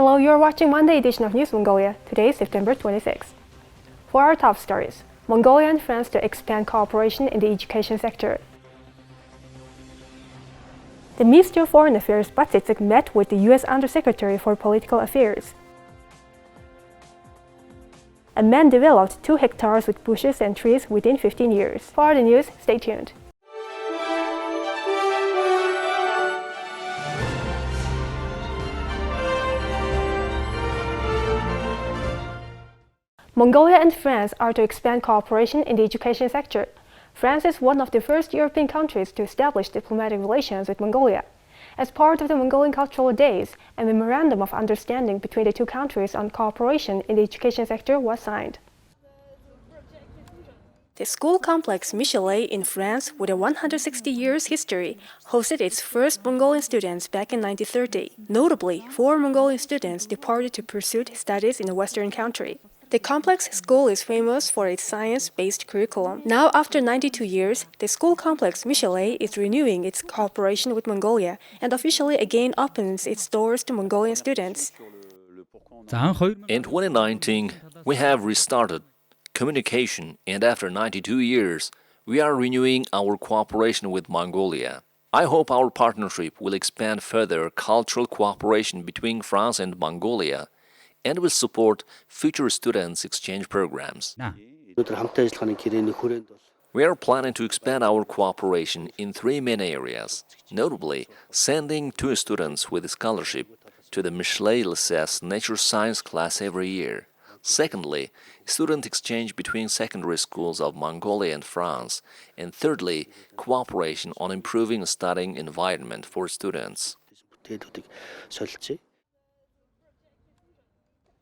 Hello, you're watching Monday edition of News Mongolia. Today is September 26th. For our top stories, Mongolia and France to expand cooperation in the education sector. The Minister of Foreign Affairs Battsetseg met with the U.S. Undersecretary for Political Affairs. A man developed 2 hectares with bushes and trees within 15 years. For the news, stay tuned. Mongolia and France are to expand cooperation in the education sector. France is one of the first European countries to establish diplomatic relations with Mongolia. As part of the Mongolian Cultural Days, a memorandum of understanding between the two countries on cooperation in the education sector was signed. The school complex Michelet in France, with a 160 years history, hosted its first Mongolian students back in 1930. Notably, 4 Mongolian students departed to pursue studies in a Western country. The complex school is famous for its science-based curriculum. Now, after 92 years, the school complex Michelet is renewing its cooperation with Mongolia and officially again opens its doors to Mongolian students. In 2019, we have restarted communication, and after 92 years, we are renewing our cooperation with Mongolia. I hope our partnership will expand further cultural cooperation between France and Mongolia, and will support future students' exchange programs. We are planning to expand our cooperation in 3 main areas, notably sending 2 students with a scholarship to the Michelet Lycée's Nature Science class every year. Secondly, student exchange between secondary schools of Mongolia and France. And thirdly, cooperation on improving a studying environment for students.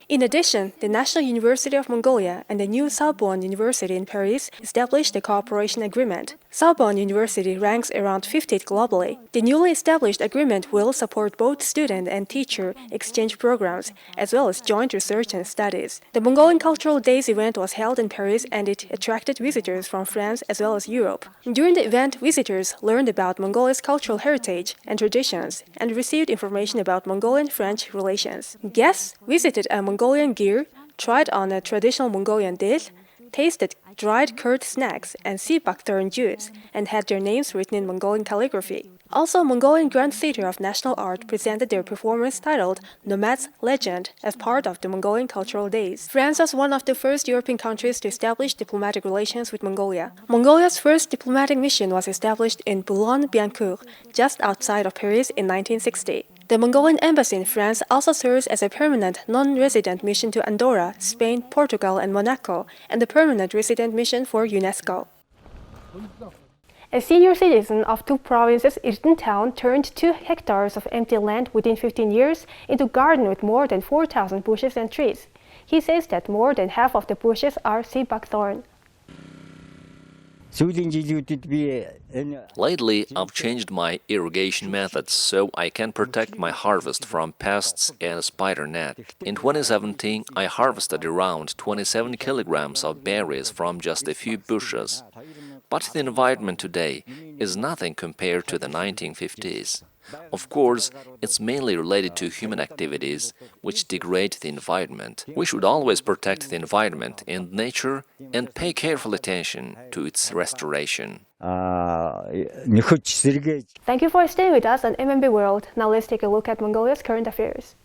In addition, the National University of Mongolia and the new Sorbonne University in Paris established a cooperation agreement. Sorbonne University ranks around 50th globally. The newly established agreement will support both student and teacher exchange programs, as well as joint research and studies. The Mongolian Cultural Days event was held in Paris and it attracted visitors from France as well as Europe. During the event, visitors learned about Mongolia's cultural heritage and traditions and received information about Mongolian-French relations. Guests visited a Mongolian gear, tried on a traditional Mongolian dish, tasted dried curd snacks and sea buckthorn juice, and had their names written in Mongolian calligraphy. Also, Mongolian Grand Theatre of National Art presented their performance titled Nomad's Legend as part of the Mongolian Cultural Days. France was one of the first European countries to establish diplomatic relations with Mongolia. Mongolia's first diplomatic mission was established in Boulogne-Billancourt, just outside of Paris in 1960. The Mongolian embassy in France also serves as a permanent non-resident mission to Andorra, Spain, Portugal, and Monaco, and the permanent resident mission for UNESCO. A senior citizen of 2 provinces, Irten town, turned 2 hectares of empty land within 15 years into a garden with more than 4,000 bushes and trees. He says that more than half of the bushes are sea buckthorn. Lately, I've changed my irrigation methods so I can protect my harvest from pests and a spider net. In 2017, I harvested around 27 kilograms of berries from just a few bushes. But the environment today is nothing compared to the 1950s. Of course, it's mainly related to human activities which degrade the environment. We should always protect the environment and nature and pay careful attention to its restoration. Thank you for staying with us on MNB World. Now let's take a look at Mongolia's current affairs.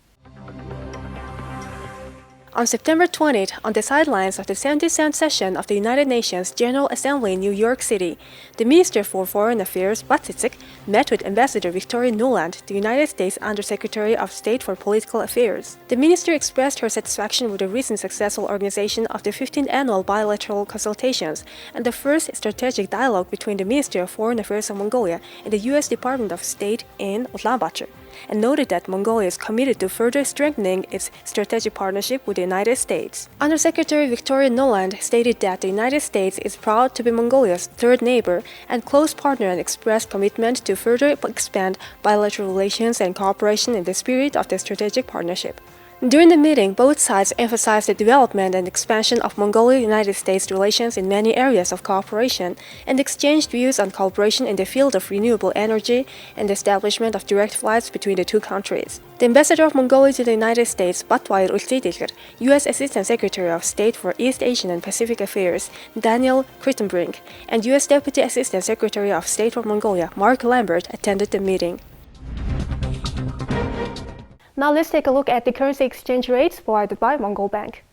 On September 20th, on the sidelines of the 77th session of the United Nations General Assembly in New York City, the Minister for Foreign Affairs, Battsetseg, met with Ambassador Victoria Nuland, the United States Undersecretary of State for Political Affairs. The minister expressed her satisfaction with the recent successful organization of the 15th annual bilateral consultations and the first strategic dialogue between the Ministry of Foreign Affairs of Mongolia and the U.S. Department of State in Ulaanbaatar, and noted that Mongolia is committed to further strengthening its strategic partnership with the United States. Undersecretary Victoria Nuland stated that the United States is proud to be Mongolia's 3rd neighbor and close partner and expressed commitment to further expand bilateral relations and cooperation in the spirit of the strategic partnership. During the meeting, both sides emphasized the development and expansion of Mongolia-United States relations in many areas of cooperation and exchanged views on cooperation in the field of renewable energy and the establishment of direct flights between the two countries. The ambassador of Mongolia to the United States, Battsetseg, U.S. Assistant Secretary of State for East Asian and Pacific Affairs, Daniel Crittenbrink, and U.S. Deputy Assistant Secretary of State for Mongolia, Mark Lambert, attended the meeting. Now let's take a look at the currency exchange rates provided by Mongol Bank.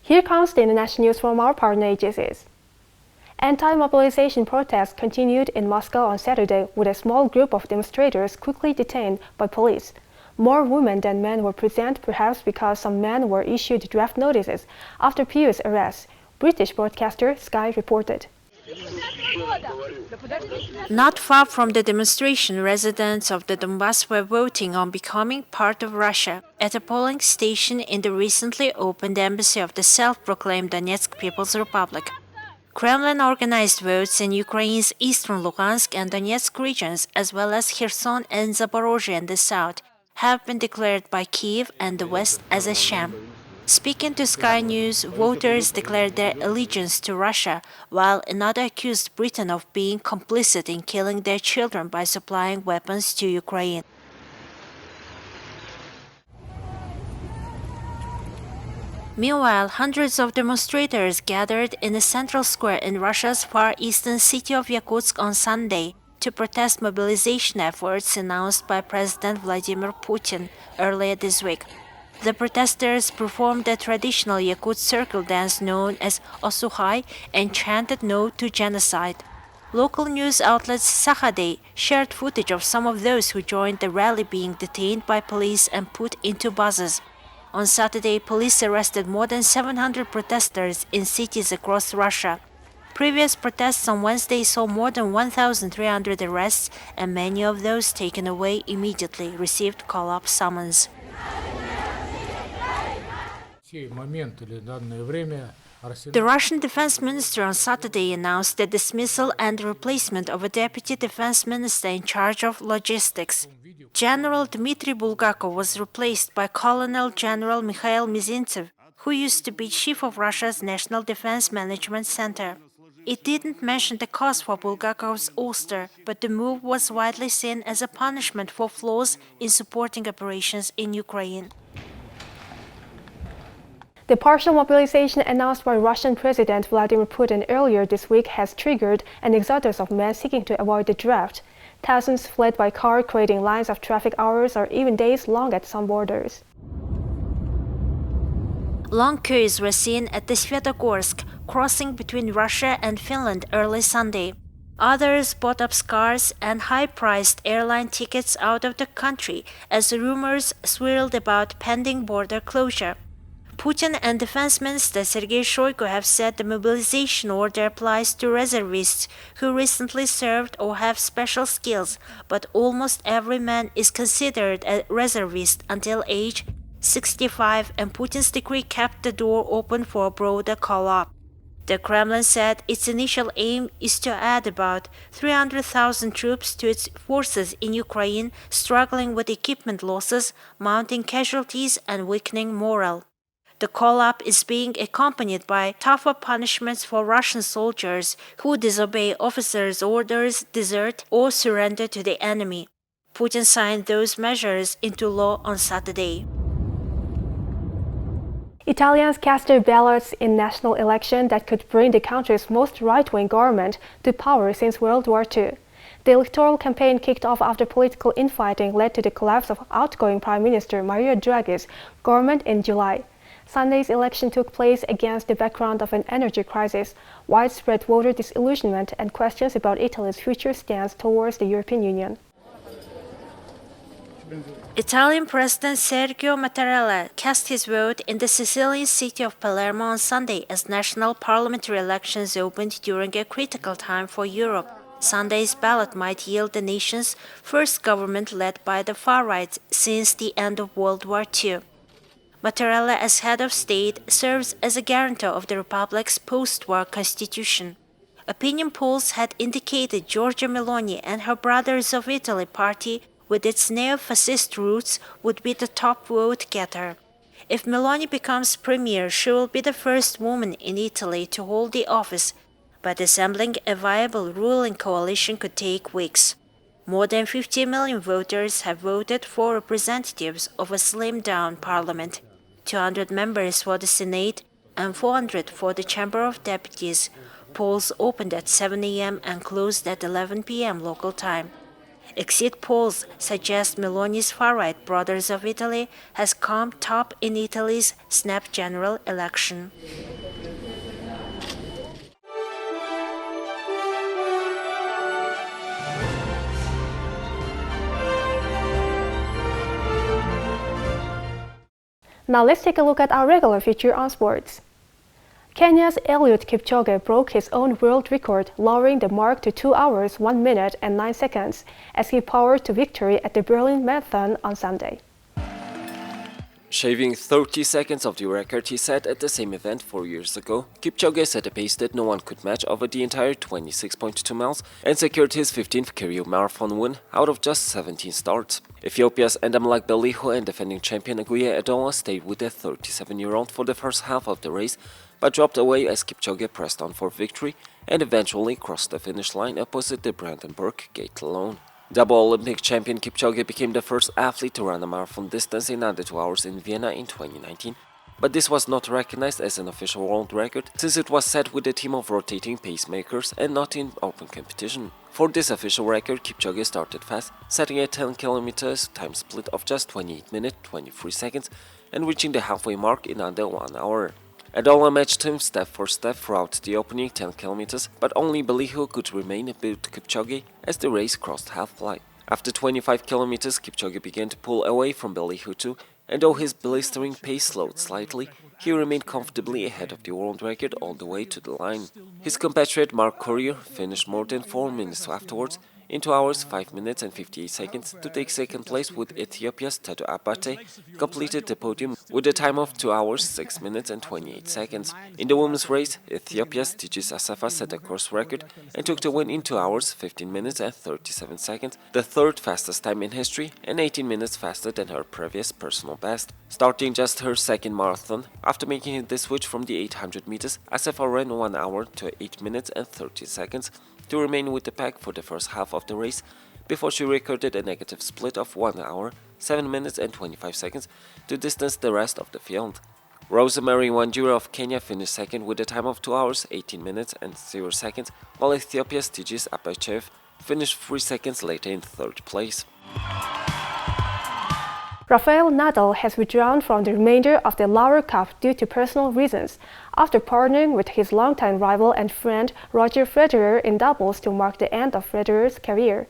Here comes the international news from our partner agencies. Anti-mobilization protests continued in Moscow on Saturday, with a small group of demonstrators quickly detained by police. More women than men were present, perhaps because some men were issued draft notices after previous arrests, British broadcaster Sky reported. Not far from the demonstration, residents of the Donbass were voting on becoming part of Russia at a polling station in the recently opened embassy of the self-proclaimed Donetsk People's Republic. Kremlin-organized votes in Ukraine's eastern Luhansk and Donetsk regions, as well as Kherson and Zaporozhye in the south, have been declared by Kyiv and the West as a sham. Speaking to Sky News, voters declared their allegiance to Russia, while another accused Britain of being complicit in killing their children by supplying weapons to Ukraine. Meanwhile, hundreds of demonstrators gathered in a central square in Russia's far eastern city of Yakutsk on Sunday to protest mobilization efforts announced by President Vladimir Putin earlier this week. The protesters performed a traditional Yakut circle dance known as Osukhai and chanted no to genocide. Local news outlet Sakhaday shared footage of some of those who joined the rally being detained by police and put into buses. On Saturday, police arrested more than 700 protesters in cities across Russia. Previous protests on Wednesday saw more than 1,300 arrests, and many of those taken away immediately received call-up summons. The Russian defense minister on Saturday announced the dismissal and replacement of a deputy defense minister in charge of logistics. General Dmitry Bulgakov was replaced by Colonel General Mikhail Mizintsev, who used to be chief of Russia's National Defense Management Center. It didn't mention the cause for Bulgakov's ouster, but the move was widely seen as a punishment for flaws in supporting operations in Ukraine. The partial mobilization announced by Russian President Vladimir Putin earlier this week has triggered an exodus of men seeking to avoid the draft. Thousands fled by car, creating lines of traffic hours or even days long at some borders. Long queues were seen at the Svetogorsk crossing between Russia and Finland early Sunday. Others bought up cars and high-priced airline tickets out of the country as rumors swirled about pending border closure. Putin and Defense Minister Sergei Shoigu have said the mobilization order applies to reservists who recently served or have special skills, but almost every man is considered a reservist until age 65, and Putin's decree kept the door open for a broader call-up. The Kremlin said its initial aim is to add about 300,000 troops to its forces in Ukraine, struggling with equipment losses, mounting casualties, and weakening morale. The call-up is being accompanied by tougher punishments for Russian soldiers who disobey officers' orders, desert, or surrender to the enemy. Putin signed those measures into law on Saturday. Italians cast their ballots in national election that could bring the country's most right-wing government to power since World War II. The electoral campaign kicked off after political infighting led to the collapse of outgoing Prime Minister Mario Draghi's government in July. Sunday's election took place against the background of an energy crisis, widespread voter disillusionment, and questions about Italy's future stance towards the European Union. Italian President Sergio Mattarella cast his vote in the Sicilian city of Palermo on Sunday as national parliamentary elections opened during a critical time for Europe. Sunday's ballot might yield the nation's first government led by the far right since the end of World War II. Mattarella, as head of state, serves as a guarantor of the Republic's post-war constitution. Opinion polls had indicated Giorgia Meloni and her Brothers of Italy party, with its neo-fascist roots, would be the top vote-getter. If Meloni becomes premier, she will be the first woman in Italy to hold the office, but assembling a viable ruling coalition could take weeks. More than 50 million voters have voted for representatives of a slimmed-down parliament, 200 members for the Senate and 400 for the Chamber of Deputies. Polls opened at 7 a.m. and closed at 11 p.m. local time. Exit polls suggest Meloni's far-right Brothers of Italy has come top in Italy's snap general election. Now let's take a look at our regular feature on sports. Kenya's Elliot Kipchoge broke his own world record, lowering the mark to 2 hours, 1 minute and 9 seconds as he powered to victory at the Berlin Marathon on Sunday. Shaving 30 seconds of the record he set at the same event 4 years ago, Kipchoge set a pace that no one could match over the entire 26.2 miles and secured his 15th career marathon win out of just 17 starts. Ethiopia's Endamlak Beliho and defending champion Aguiye Adola stayed with the 37-year-old for the first half of the race, but dropped away as Kipchoge pressed on for victory and eventually crossed the finish line opposite the Brandenburg Gate alone. Double Olympic champion Kipchoge became the first athlete to run a marathon distance in under 2 hours in Vienna in 2019, but this was not recognized as an official world record since it was set with a team of rotating pacemakers and not in open competition. For this official record, Kipchoge started fast, setting a 10 km time split of just 28 minutes 23 seconds and reaching the halfway mark in under 1 hour. Adola matched him step for step throughout the opening 10 km, but only Beliho could remain above Kipchoge as the race crossed half-line. After 25 km, Kipchoge began to pull away from Beliho too, and though his blistering pace slowed slightly, he remained comfortably ahead of the world record all the way to the line. His compatriot Mark Courier finished more than 4 minutes afterwards, in 2 hours, 5 minutes and 58 seconds to take second place, with Ethiopia's Tedo Abate completed the podium with a time of 2 hours, 6 minutes and 28 seconds. In the women's race, Ethiopia's Tigis Asafa set a course record and took the win in 2 hours, 15 minutes and 37 seconds, the third fastest time in history and 18 minutes faster than her previous personal best. Starting just her second marathon, after making the switch from the 800 meters, Asafa ran 1 hour to 8 minutes and 30 seconds to remain with the pack for the first half of the race before she recorded a negative split of 1 hour, 7 minutes and 25 seconds to distance the rest of the field. Rosemary Wanjiru of Kenya finished second with a time of 2 hours, 18 minutes and 0 seconds, while Ethiopia's Tigis Abachev finished 3 seconds later in third place. Rafael Nadal has withdrawn from the remainder of the Laver Cup due to personal reasons, after partnering with his longtime rival and friend Roger Federer in doubles to mark the end of Federer's career.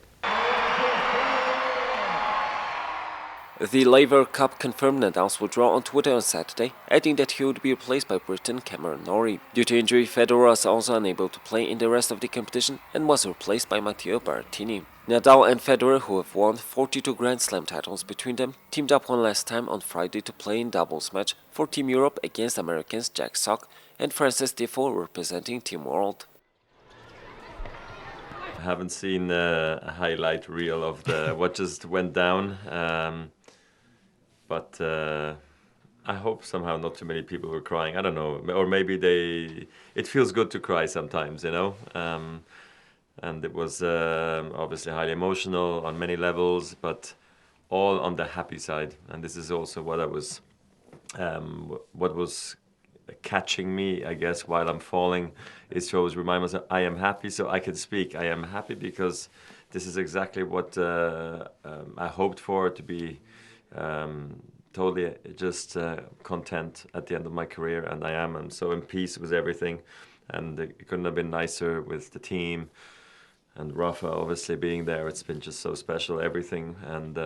The Laver Cup confirmed Nadal's withdrawal on Twitter on Saturday, adding that he would be replaced by Briton Cameron Norrie. Due to injury, Federer was also unable to play in the rest of the competition and was replaced by Matteo Berrettini. Nadal and Federer, who have won 42 Grand Slam titles between them, teamed up one last time on Friday to play in doubles match for Team Europe against Americans Jack Sock and Frances Tiafoe representing Team World. I haven't seen a highlight reel of what just went down, but I hope somehow not too many people were crying. I don't know, or maybe it feels good to cry sometimes, you know. And it was obviously highly emotional on many levels, but all on the happy side. And this is also what was catching me, I guess, while I'm falling, is to always remind myself, I am happy so I can speak. I am happy because this is exactly what I hoped for, to totally just content at the end of my career, and I am. I'm so in peace with everything, and it couldn't have been nicer with the team. And Rafa obviously being there, it's been just so special, everything, and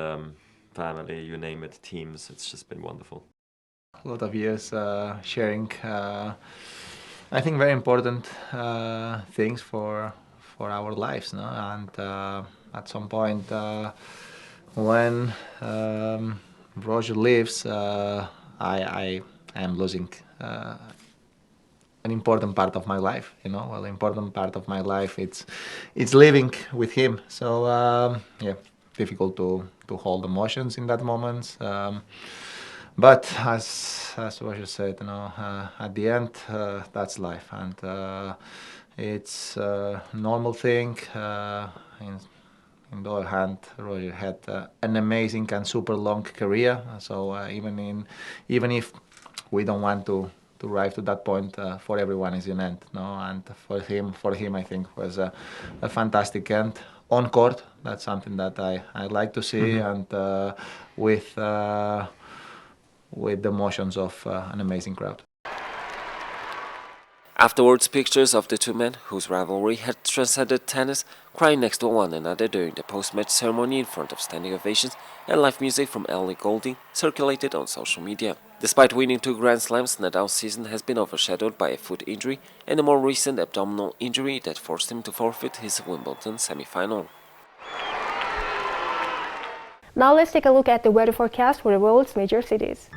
family, you name it, teams, it's just been wonderful. A lot of years sharing, I think, very important things for our lives, no? And at some point, when Roger leaves, I am losing an important part of my life, you know. Well, important part of my life, it's living with him. So yeah, difficult to hold emotions in that moment. But as Roger said, you know, at the end, that's life, and it's a normal thing. On the other hand, Roger had an amazing and super long career. So even if we don't want to arrive to that point, for everyone is an end, no? And for him, I think was a fantastic end on court. That's something that I like to see, and with the emotions of an amazing crowd. Afterwards, pictures of the two men, whose rivalry had transcended tennis, crying next to one another during the post-match ceremony in front of standing ovations and live music from Elliot circulated on social media. Despite winning 2 Grand Slams, Nadal's season has been overshadowed by a foot injury and a more recent abdominal injury that forced him to forfeit his Wimbledon semi-final. Now let's take a look at the weather forecast for the world's major cities.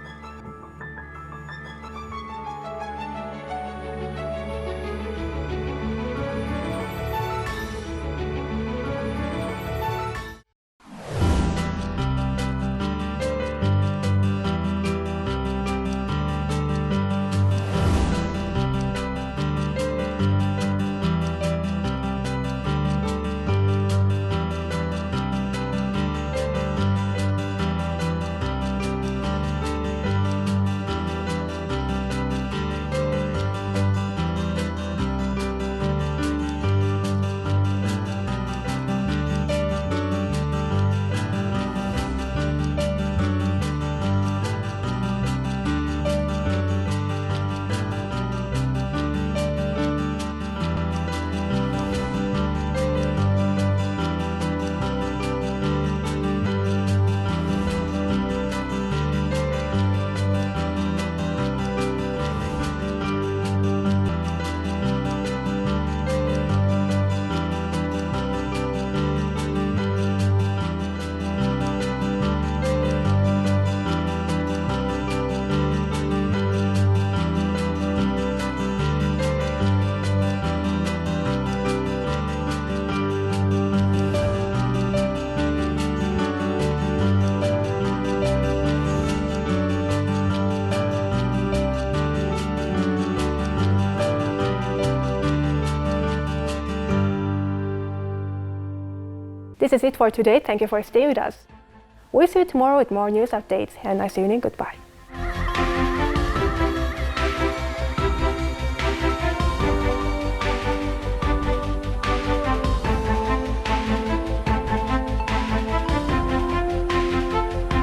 This is it for today. Thank you for staying with us. We'll see you tomorrow with more news updates. Have a nice evening. Goodbye.